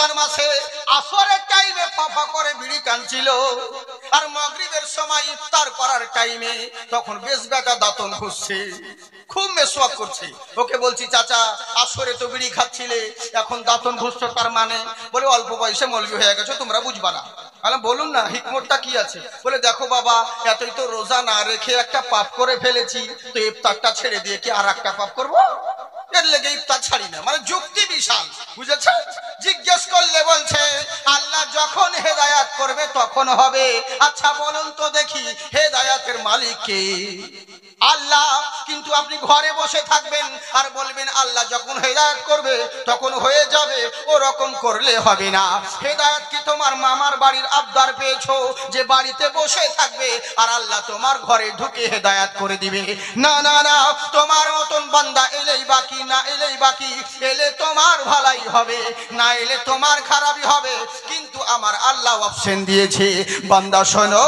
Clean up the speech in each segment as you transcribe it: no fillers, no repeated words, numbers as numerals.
রমজান মাসে আসরের টাইমে ফাফা করে বিড়ি টানছিল, আর মাগরিবের সময় ইফতার করার টাইমে তখন বেশ বেটা দাঁতন ঘুষছে, খুব মেসওয়াক করছে। ওকে বলছি, চাচা আসরে তো বিড়ি খাচ্ছিলে, এখন দাঁতন ঘুষছো তার মানে? বলে অল্প বয়সে মৌলবি হয়ে গেছো, তোমরা বুঝবা না। বলুন না হিকমতটা কি আছে? বলে দেখো বাবা, এতই তো রোজা না রেখে একটা পাপ করে ফেলেছি, তো ইফতারটা ছেড়ে দিয়ে কি আর একটা পাপ করবো? এর লেগে ইফতার ছাড়ি না। মানে যুক্তি বিশাল, বুঝেছেন? জিজ্ঞেস করলে বলছে আল্লাহ যখন হেদায়াত করবে তখন হবে। আচ্ছা বলুন তো দেখি, হেদায়াতের মালিক কে? আল্লাহ। কিন্তু আপনি ঘরে বসে থাকবেন আর বলবেন আল্লাহ যখন হেদায়েত করবে তখন হয়ে যাবে, ওরকম করলে হবে না। হেদায়েত কি তোমার মামার বাড়ির আবদার পেয়েছো যে বাড়িতে বসে থাকবে আর আল্লাহ তোমার ঘরে ঢুকে হেদায়েত করে দিবে? না না না, তোমার মতন বান্দা এলেই বাকি, না এলেই বাকি। এলে তোমার ভালাই হবে, না এলে তোমার খারাপই হবে। কিন্তু আমার আল্লাহ অপশন দিয়েছে, বান্দা শোনো,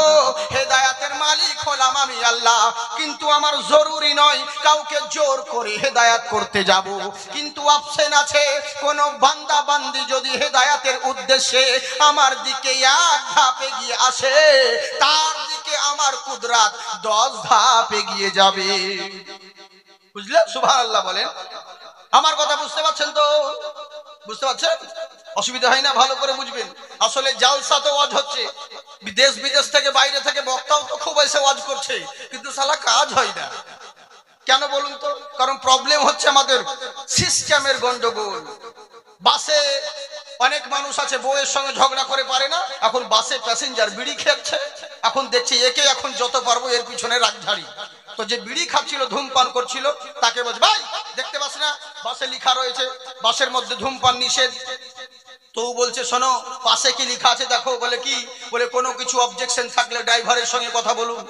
হেদায়েতের মালিক হলাম আমি আল্লাহ, কিন্তু আমার জরুরি নয় কাউকে জোর করে হেদায়েত করতে যাব। কিন্তু অপশন আছে, কোন বান্দা বান্দি যদি হেদায়েতের উদ্দেশ্যে আমার দিকে এক ধাপ এগিয়ে আসে, তার দিকে আমার কুদরত 10 ধাপ এগিয়ে যাবে। বুঝলেন? সুবহানাল্লাহ বলেন। আমার কথা বুঝতে পারছেন তো? বুঝতে পারছেন? অসুবিধা হয় না? ভালো করে বুঝবেন। আসলে জালসা তো ওয়াজ হচ্ছে, দেশ বিদেশ থেকে বাইরে থেকে বক্তাও তো খুব এসে ওয়াজ করছে, কিন্তু শালা কাজ হয় না। কেন বলুন তো? কারণ প্রবলেম হচ্ছে আমাদের সিস্টেমের গন্ডগোল। বাসে অনেক মানুষ আছে বউয়ের সঙ্গে ঝগড়া করে পারে না, এখন বাসে প্যাসেঞ্জার বিড়ি খেচ্ছে, এখন দেখছি একে এখন যত পারবো এর পিছনে রাগঝাড়ি। তো যে বিড়ি খাচ্ছিল, ধূমপান করছিল, তাকে বলছে ভাই দেখতে পাস না বাসে লেখা রয়েছে বাসের মধ্যে ধূমপান নিষেধ। তো বলছে শোনো পাশে কি লেখা আছে দেখো। বলে কি? বলে কোনো কিছু অবজেকশন থাকলে ড্রাইভারের সঙ্গে কথা বলুন।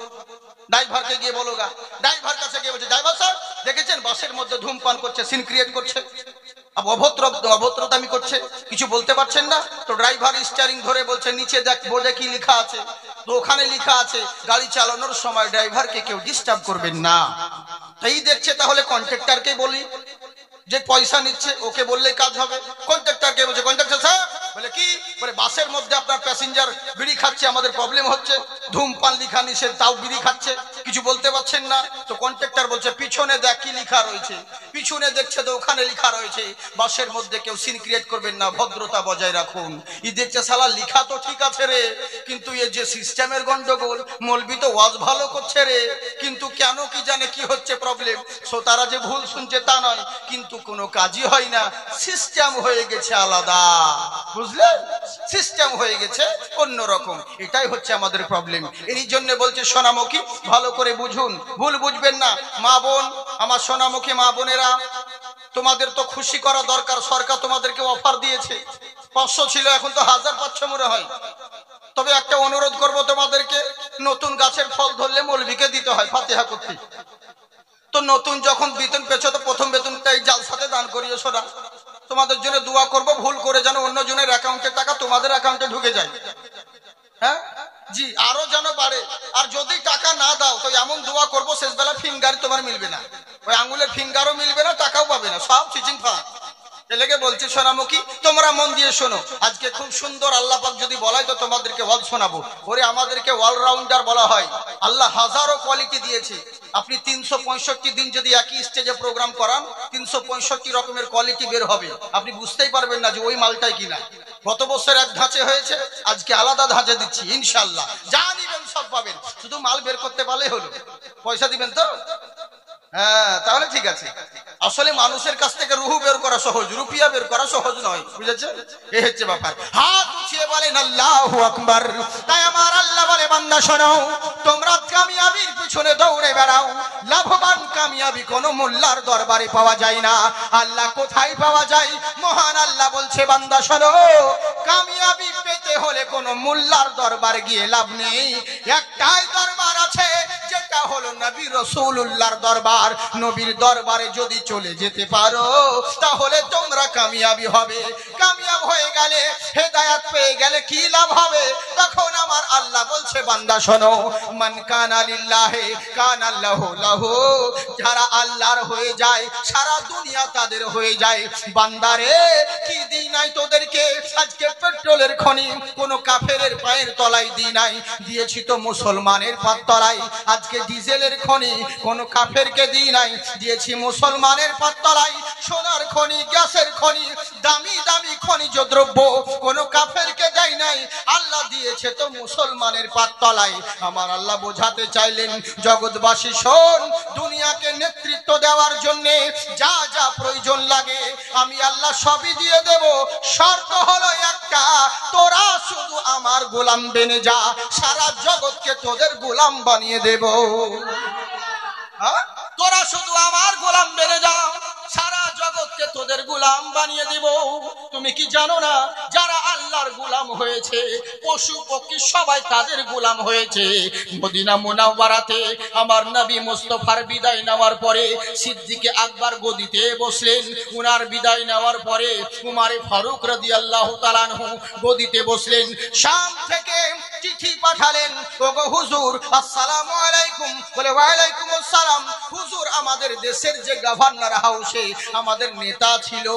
ড্রাইভারকে গিয়ে বলো গা। ড্রাইভার কাছে গিয়ে বলছে ড্রাইভার স্যার দেখেছেন বাসের মধ্যে ধূমপান করছে, সিন ক্রিয়েট করছে, অভদ্রতামি করছে, কিছু বলতে পারছেন না? তো ড্রাইভার স্টিয়ারিং ধরে বলছে নিচে দেখ বোর্ডে কি লেখা আছে। তো ওখানে লেখা আছে গাড়ি চালানোর সময় ড্রাইভারকে কেউ ডিস্টার্ব করবেন না। তাই দেখছে তাহলে কন্ট্রাক্টরকে বলি, যে পয়সা নিচ্ছে ওকে বললেই কাজ হবে। কন্ট্রাক্টরকে বলছে কন্ট্রাক্টর স্যার। বলে কি? বলে বাসের মধ্যে আপনার প্যাসেঞ্জার বিড়ি খাচ্ছে, আমাদের প্রবলেম হচ্ছে, ধূমপান লেখা নিষেধ তাও বিড়ি খাচ্ছে, কিছু বলতে পারছেন না। তো কন্ট্রাক্টর বলছে পিছনে দেখ কি লেখা রয়েছে। পিছনে দেখছে তো ওখানে লেখা রয়েছে বাসের মধ্যে কেউ সিন ক্রিয়েট করবেন না, ভদ্রতা বজায় রাখুন। ই দেখছে শালা লেখা তো ঠিক আছে রে, কিন্তু এর যে সিস্টেমের গন্ডগোল, মৌলবি তো ওয়াজ ভালো করছে রে, কিন্তু কেন কি জানে কি হচ্ছে প্রবলেম। শ্রোতারা যে ভুল শুনছে তা নয়, কিন্তু কোনো কাজই হয় না, সিস্টেম হয়ে গেছে আলাদা। বুঝলেন? সিস্টেম হয়ে গেছে অন্যরকম। এটাই হচ্ছে আমাদের প্রবলেম। এই জন্য বলছে সোনামুখী ভালো করে বুঝুন, ভুল বুঝবেন না। মা বোন, আমার সোনামুখী মা বোনেরা, তোমাদের তো খুশি করা দরকার। সরকার তোমাদেরকে অফার দিয়েছে, 500 ছিল এখন তো 1000 পাচ্ছে মনে হয়। তবে একটা অনুরোধ করব তোমাদেরকে, নতুন গাছের ফল ধরলে মৌলবীকে দিতে হয় ফাতিহা করতে। তো নতুন যখন বেতন পেছো তো প্রথম বেতনটা এই জালসাতে দান করিও সোনা। তোমাদের জন্য দোয়া করব, ভুল করে যেন অন্য জনের অ্যাকাউন্টে টাকা তোমাদের অ্যাকাউন্টে ঢুকে যায়। হ্যাঁ জি, আরো যেন বাড়ে। আর যদি টাকা না দাও তো এমন দোয়া করবো শেষবেলা ফিঙ্গার তোমার মিলবে না, ওই আঙ্গুলের ফিঙ্গারও মিলবে না, টাকাও পাবে না, সব চিচিং ফা। এলেগে বলছি সোনামুখী তোমরা মন দিয়ে শোনো। আজকে খুব সুন্দর আল্লাহ পাক যদি বলাই তো তোমাদেরকে ওয়াজ শোনাবো। ওরে আমাদেরকে অলরাউন্ডার বলা হয়। আল্লাহ হাজারো কোয়ালিটি দিয়েছে। আপনি 365 দিন যদি একই স্টেজে প্রোগ্রাম করান, 365 রকমের কোয়ালিটি বের হবে। আপনি বুঝতেই পারবেন না যে ওই মালটাই কিনা। গত বছর এক ধাঁচে হয়েছে, আজকে আলাদা ধাঁচে দিচ্ছি ইনশাআল্লাহ। যা নিবেন সব পাবেন, শুধু মাল বের করতে পারলেই হলো। পয়সা দিবেন তো? হ্যাঁ তাহলে ঠিক আছে। আসলে মানুষের কাছ থেকে রুহু বের করা সহজ, রুপিয়া বের করা সহজ নয়, বুঝেছেন? এই হচ্ছে ব্যাপার। হাত উঠিয়ে বলেন আল্লাহু আকবার। তাই আমার আল্লাহ বলে বান্দা শোনো, তোমরা কামিয়াবির পিছনে দৌড়ে বেড়াও, লাভবান কামিয়াবি কোনো মোল্লার দরবারে পাওয়া যায় না। আল্লাহ কোথায় পাওয়া যায়? মহান আল্লাহ বলছে বান্দা শোনো, কামিয়াবি পেতে হলে কোনো মোল্লার দরবারে গিয়ে লাভ নেই। একটাই দরবার আছে, যেটা হলো নবী রাসূলুল্লাহর দরবার। নবীর দরবারে যদি চলে যেতে পারো তাহলে তোমরা কামিয়াবি হবে। কামিয়াব হয়ে গেলে, হেদায়েত পেয়ে গেলে কি লাভ হবে? তখন আমার আল্লাহ বলছে বান্দা শোনো, মান কানা লিল্লাহি কানা আল্লাহু লাহু। যারা আল্লাহর হয়ে যায় সারা দুনিয়া তাদের হয়ে যায়। বান্দারে কি দিই নাই তোদেরকে? আজকে পেট্রোলের খনি কোনো কাফেরের পায়ের তলায় দিই নাই, দিয়েছি তো মুসলমানের পায়ের তলায়। আজকে ডিজেলের খনি কোনো কাফেরকে দিই নাই, দিয়েছি মুসলমানের পায়ের তলায়। সোনার খনি, গ্যাসের খনি, দামি দামি খনিজ দ্রব্য কোনো কাফেরকে দেয় নাই, আল্লাহ দিয়েছে তো মুসলমানের পায়ের তলায়। আমার আল্লাহ বোঝাতে চাইলেন, জগৎবাসী শোন, দুনিয়াকে নেতৃত্ব দেওয়ার জন্য যা যা প্রয়োজন লাগে আমি আল্লাহ সবই দিয়ে দেব। শর্ত হলো একটা, তোরা শুধু আমার গোলাম বেনে যা, সারা জগৎকে তোদের গোলাম বানিয়ে দেব। তোরা শুধু আমার গোলাম বেনে যা, সারা জগৎকে তোদের গোলাম বানিয়ে দিব। তুমি কি জানো না, যারা আল্লাহর গোলাম হয়েছে, পশু পক্ষী সবাই তাদের গোলাম হয়েছে। মদিনা মুনাওয়ারাতে আমার নবী মুস্তাফার বিদায় নেওয়ার পরে সিদ্দিকে আকবর গদিতে বসলেন। উনার বিদায় নেওয়ার পরে উমারে ফারুক রাদিয়াল্লাহু তাআলা আনহু গদিতে বসলেন। শাম থেকে চিঠি পাঠালেন, ওগো হুজুর আসসালামু আলাইকুম। বলে ওয়ালাইকুম আসসালাম। হুজুর, আমাদের দেশের যে গভর্নর হাউসে আমাদের নেতা ছিল,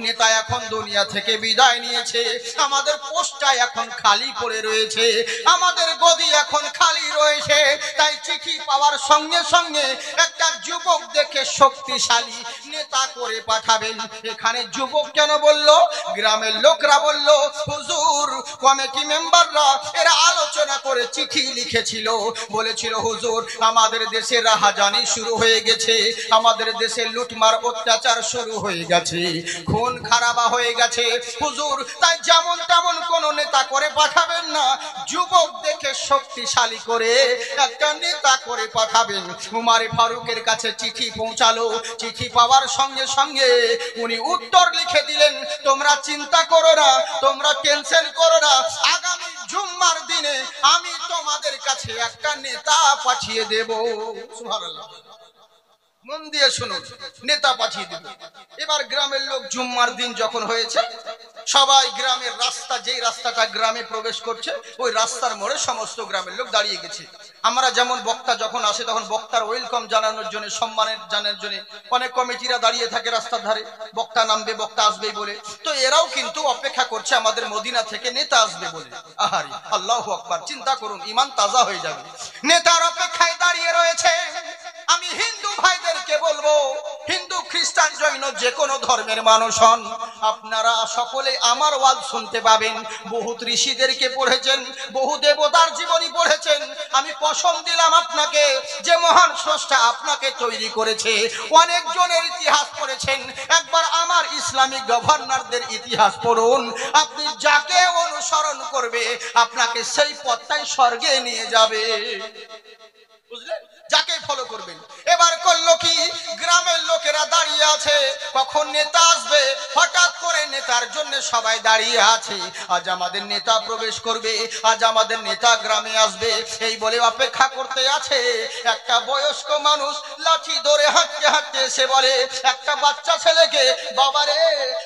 নেতা এখন দুনিয়া থেকে বিদায় নিয়েছে, আমাদের পোস্টটা এখন খালি পড়ে রয়েছে, আমাদের গদি এখন খালি রয়েছে। তাই চিঠি পাওয়ার সঙ্গে সঙ্গে একটা যুবক দেখে শক্তিশালী নেতা করে পাঠাবেন। এখানে যুবক কেন বলল? গ্রামের লোকরা বলল, হুজুর কমিটি মেম্বাররা এরা আলোচনা করে চিঠি লিখেছিল, বলেছিল হুজুর আমাদের দেশে রাহাজানি শুরু হয়ে গেছে, আমাদের দেশে লুটমার অত্যাচার শুরু হয়ে গেছে, খুন খারাপা হয়ে গেছে হুজুর। তাই যেমন তেমন কোন নেতা করে পাঠাবেন না, যুবক দেখে শক্তিশালী করে একটা নেতা করে পাঠাবেন। উমারে ফারুকের কাছে চিঠি পৌঁছালো। চিঠি পাওয়ার সঙ্গে সঙ্গে উনি উত্তর লিখে দিলেন, তোমরা চিন্তা করো না, তোমরা টেনশন করো না, আগামী জুম্মার দিনে আমি তোমাদের কাছে একটা নেতা পাঠিয়ে দেব। সুবহানাল্লাহ। মন দিয়ে শুনুন, নেতা পাঠিয়ে দেব। এবার গ্রামের লোক জুম্মার দিন যখন হয়েছে, সবাই গ্রামের রাস্তা, যেই রাস্তাটা গ্রামে প্রবেশ করছে ওই রাস্তার মোড়ে সমস্ত গ্রামের লোক দাঁড়িয়ে গেছে। আমরা যেমন বক্তা যখন আসে তখন বক্তার ওয়েলকাম জানানোর জন্য, সম্মানের জানানোর জন্য অনেক কমিটিরা দাঁড়িয়ে থাকে রাস্তার ধারে, বক্তা নামবে, বক্তা আসবেই বলে। তো এরাও কিন্তু অপেক্ষা করছে আমাদের মদিনা থেকে নেতা আসবে বলে। আহারি আল্লাহু আকবার, চিন্তা করুন, ঈমান তাজা হয়ে যাবে। নেতার অপেক্ষায় দাঁড়িয়ে রয়েছে। আমি হিন্দু ভাইদেরকে বলবো, হিন্দু খ্রিস্টান জৈন যে কোনো ধর্মের মানুষ হন, আপনারা সকলে আমার ওয়াজ শুনতে পাবেন। বহুত ঋষিদেরকে পড়েছেন, বহু দেবতার জীবনী পড়েছেন। আমি কসম দিলাম আপনাকে, যে মহান স্রষ্টা আপনাকে তৈরি করেছে, অনেক জনের ইতিহাস পড়েছেন। একবার আমার ইসলামিক গভর্নরদের ইতিহাস পড়ুন, আপনি যাকে অনুসরণ করবে আপনাকে সেই পথটাই স্বর্গে নিয়ে যাবে। বুঝলেন? যাকে ফলো করবেন। এবার করলো কি, গ্রামের লোকেরা দাঁড়িয়ে আছে, কখন নেতা আসবে, হঠাৎ করে নেতার জন্য সবাই দাঁড়িয়ে আছে। আজ আমাদের নেতা প্রবেশ করবে, আজ আমাদের নেতা গ্রামে আসবে, এই বলে অপেক্ষা করতে আছে। একটা বয়স্ক মানুষ লাঠি ধরে হাঁটতে হাঁটতে এসে বলে একটা বাচ্চা ছেলেকে, বাবারে,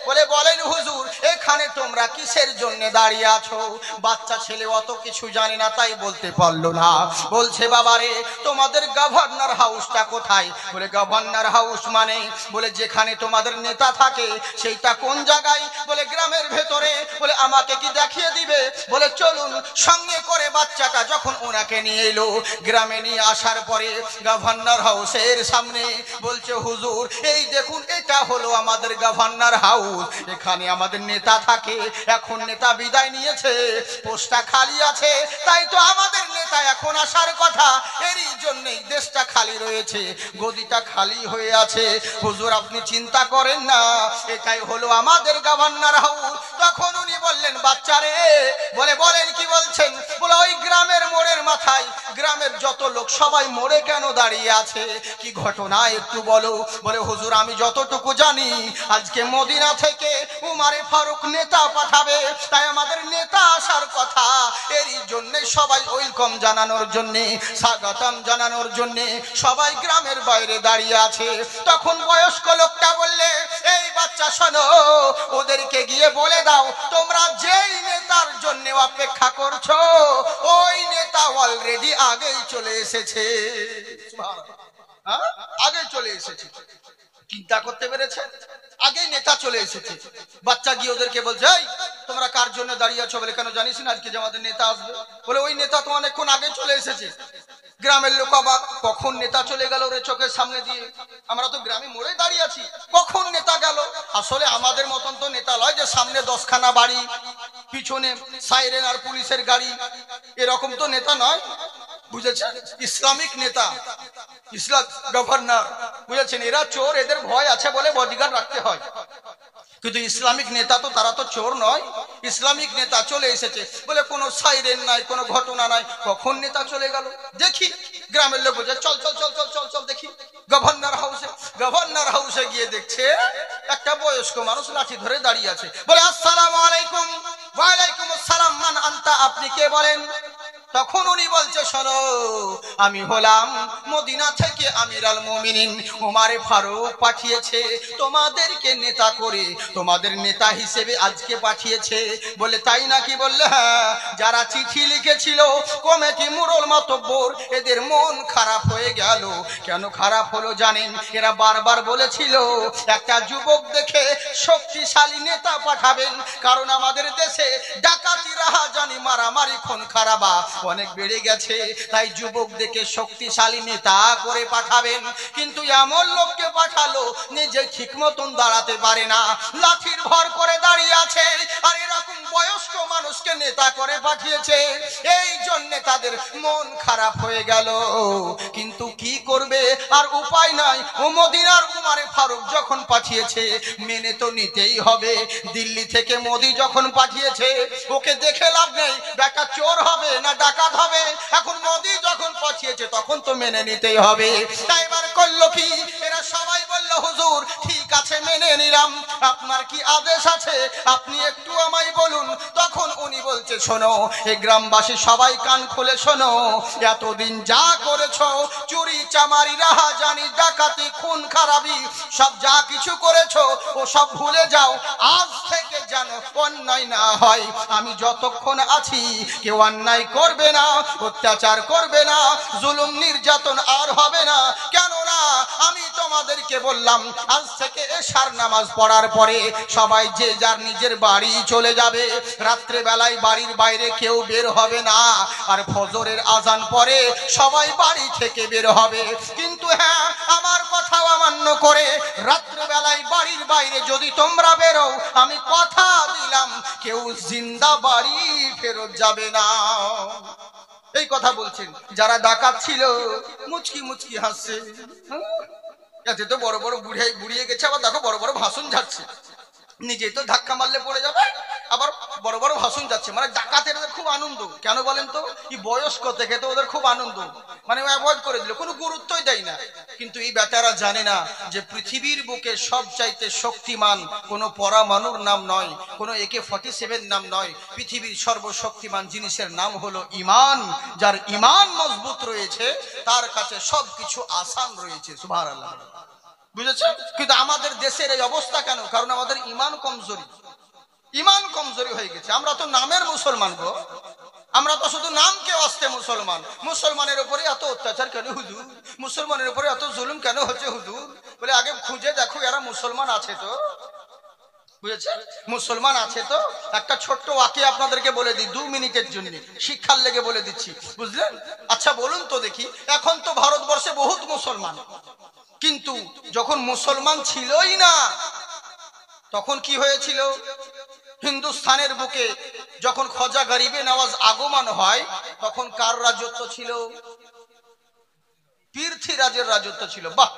বলে বলেন হুজুর এখানে তোমরা কিসের জন্য দাঁড়িয়ে আছো? বাচ্চা ছেলে অত কিছু জানে না, তাই বলতে পারলো না। বলছে বাবারে, তোমাদের গভর্নর হাউসটা কোথায়? বলে গভর্নর হাউস মানে, বলে যেখানে তোমাদের নেতা থাকে সেইটা কোন জায়গায়? বলে গ্রামের ভেতরে। বলে আমাকে কি দেখিয়ে দিবে? বলে চলুন। সঙ্গে করে বাচ্চাটা যখন ওনাকে নিয়ে এলো, গ্রামে নিয়ে আসার পরে গভর্নর হাউসের সামনে বলছে হুজুর এই দেখুন, এটা হলো আমাদের গভর্নর হাউস, এখানে আমাদের নেতা থাকে। এখন নেতা বিদায় নিয়েছে, পোস্টটা খালি আছে, তাই তো আমাদের নেতা এখন আসার কথা, এরই জন্যই দেশটা খালি রয়েছে, গদিটা খালি হয়ে আছে। হুজুর আপনি চিন্তা করেন না, এটাই হলো আমাদের গভর্নর হাউস। তখন উনি বললেন, বাচ্চারে, বলে বলেন কি বলছেন? বলে ওই গ্রামের মোড়ের মাথায়, গ্রামের যত লোক সবাই মোড়ে কেন দাঁড়িয়ে আছে, কি ঘটনা একটু বলো। বলে হুজুর আমি যতটুকু জানি, আজকে মদিনা থেকে উমারে ফারুক নেতা পাঠাবে, তাই আমাদের নেতা আসার কথা, এরই জন্য সবাই ওয়েলকাম জানানোর জন্য, স্বাগতম জানানোর জন্য সবাই গ্রামের বাইরে দাঁড়িয়ে আছে। তখন বয়স্ক লোকটা বললে, এই বাচ্চা শোনো, ওদেরকে গিয়ে বলে দাও তোমরা যেই নেতার জন্য অপেক্ষা করছো ওই নেতা অলরেডি আগেই চলে এসেছে। আগে চলে এসেছে, চিন্তা করতে পেরেছে? আগে নেতা চলে এসেছে। বাচ্চা গিয়ে ওদেরকে বলছে, এই তোমরা কার জন্য দাঁড়িয়ে আছো? বলে কেন জানিস না আজকে যে আমাদের নেতা আসবে? বলে ওই নেতা তো অনেকক্ষণ আগে চলে এসেছে। গ্রামের লোক অবাক, কখন নেতা চলে গেল রে চোখের সামনে দিয়ে? আমরা তো গ্রামে মোড়ে দাঁড়িয়ে আছি, কখন নেতা গেল? আসলে আমাদের মতন তো নেতা নয় যে সামনে 10খানা বাড়ি, পিছনে সাইরেন আর পুলিশের গাড়ি, এরকম তো নেতা নয়, বুঝেছেন? ইসলামিক নেতা, ইসলাম গভর্নর, বুঝেছেন? এরা চোর, এদের ভয় আছে বলে বডিগার্ড রাখতে হয়, কিন্তু ইসলামিক নেতা তো তারা তো চোর নয়। ইসলামিক নেতা চলে এসেছে বলে কোনো সাইরেন নাই, কোনো ঘটনা নাই, কখন নেতা চলে গেল? দেখি গ্রামের লোক বলছে চল চল চল চল চল চল দেখি গভর্নর হাউসে। গভর্নর হাউসে গিয়ে দেখছে একটা বয়স্ক মানুষ লাঠি ধরে দাঁড়িয়ে আছে। বলে আসসালামু আলাইকুম। ওয়ালাইকুম আসসালাম। মান আনতা, আপনি কে বলেন? তখন উনি বলছে শোনো, আমি হলাম মদিনা থেকে আমির আল মুমিনিন উমারে ফারুক পাঠিয়েছে তোমাদেরকে নেতা করে, তোমাদের নেতা হিসেবে আজকে পাঠিয়েছে। বলে তাই নাকি? বললে হ্যাঁ। যারা চিঠি লিখেছিল কমিটি মুরল মাতব্বর, এদের মন খারাপ হয়ে গেল। কেন খারাপ হলো জানেন? এরা বারবার বলেছিল একটা যুবক দেখে শক্তিশালী নেতা পাঠাবেন, কারণ আমাদের দেশে ডাকাতি রাহাজানি মারামারি খুন খারাপা অনেক বেড়ে গেছে, তাই যুবক দেখে শক্তিশালী নেতা করে পাঠাবেন। কিন্তু এমন লোককে পাঠালো নিজে ঠিক মতন দাঁড়াতে পারে না, লাঠির ভর করে দাঁড়িয়ে আছে, আর এরকম বয়স্ক মানুষকে নেতা করে পাঠিয়েছে। এই জন্য তাদের মন খারাপ হয়ে গেল। কিন্তু কি করবে, আর উপায় নাই। ও মদিনার উমারে ফারুক যখন পাঠিয়েছে মেনে তো নিতেই হবে। দিল্লি থেকে মোদি যখন পাঠিয়েছে ওকে দেখে লাভ নেই, বেটা চোর হবে না ডাকাত হবে। এখন মোদি যখন পাঠিয়েছে তখন তো মেনে নিতেই হবে। তাই এবার করলো কি, এরা সবাই বলল হুজুর ঠিক আছে মেনে নিলাম, আপনার কি আদেশ আছে আপনি একটু আমায় বলুন। তখন উনি বলছে শোনো, এই গ্রামবাসী সবাই কান খুলে শোনো, এতদিন যা করেছো চুরি চামারি রাহাজানি ডাকাতি খুন খারাপি সব যা কিছু করেছো ও সব ভুলে যাও। আজ থেকে যেন অন্যায় না হয়। আমি যতক্ষণ আছি কেউ অন্যায় করবে না, অত্যাচার করবে না, জুলুম নির্যাতন আর হবে না। কেননা আমি তোমাদেরকে বললাম আজ থেকে এশার নামাজ পড়ার পরে সবাই যে যার নিজের বাড়ি চলে যাবে। রাত্রে বেলায় বাড়ির বাইরে কেউ বের হবে না, আর ফজরের আজান পরে সবাই বাড়ি থেকে বের হবে। কিন্তু হ্যাঁ, আমার কথা অমান্য করে রাত্রে বেলায় বাড়ির বাইরে যদি তোমরা বেরো, আমি কথা দিলাম কেউ জিন্দা বাড়ি ফেরত যাবে না। এই কথা বলছেন। যারা ডাকাত ছিল মুচকি মুচকি হাসছে, এতে তো বড় বড় বুড়িয়ে গেছে, আবার দেখো বড় বড় ভাষণ যাচ্ছে, নিজেই তো ধাক্কা মারলে পড়ে যাবে, আবার বড় বড় ভাষণ যাচ্ছে। মানে ডাকাতের খুব আনন্দ। কেন বলেন তো? এই বয়স্ক থেকে তো ওদের খুব আনন্দ, মানে অ্যাভয়েড করে দিল, কোনো গুরুত্বই দেয় না। কিন্তু এই বেটারা জানে না যে পৃথিবীর বুকে সবচাইতে শক্তিমান কোনো পরমাণুর নাম নয়, কোনো AK-47 নাম নয়। পৃথিবীর সর্বশক্তিমান জিনিসের নাম হলো ইমান। যার ইমান মজবুত রয়েছে তার কাছে সবকিছু আসান রয়েছে। সুবহানাল্লাহ। বুঝেছেন? কিন্তু আমাদের দেশের এই অবস্থা কেন? কারণ আমাদের ইমান কমজোরি। ইমান কমজোরি হয়ে গেছে। আমরা তো নামের মুসলমান গো, আমরা তো শুধু নামকে আসতে মুসলমান। মুসলমানের উপরে এত অত্যাচার কেন হুজুর? মুসলমানের উপরে এত জুলুম কেন হচ্ছে হুজুর? বলে আগে খুঁজে দেখো এরা মুসলমান আছে তো। বুঝেছেন? মুসলমান আছে তো। একটা ছোট্ট ওয়াকি আপনাদেরকে বলে দিই, 2 মিনিটের জন্য শিক্ষার লেগে বলে দিচ্ছি, বুঝলেন? আচ্ছা বলুন তো দেখি, এখন তো ভারতবর্ষে বহুত মুসলমান, কিন্তু যখন মুসলমান ছিলই না তখন কি হয়েছিল? হিন্দুস্তানের বুকে যখন খাজা গরিবে নওয়াজ আগমন হয় তখন কার রাজত্ব ছিল? পৃথ্বীরাজের রাজত্ব ছিল। বাহ!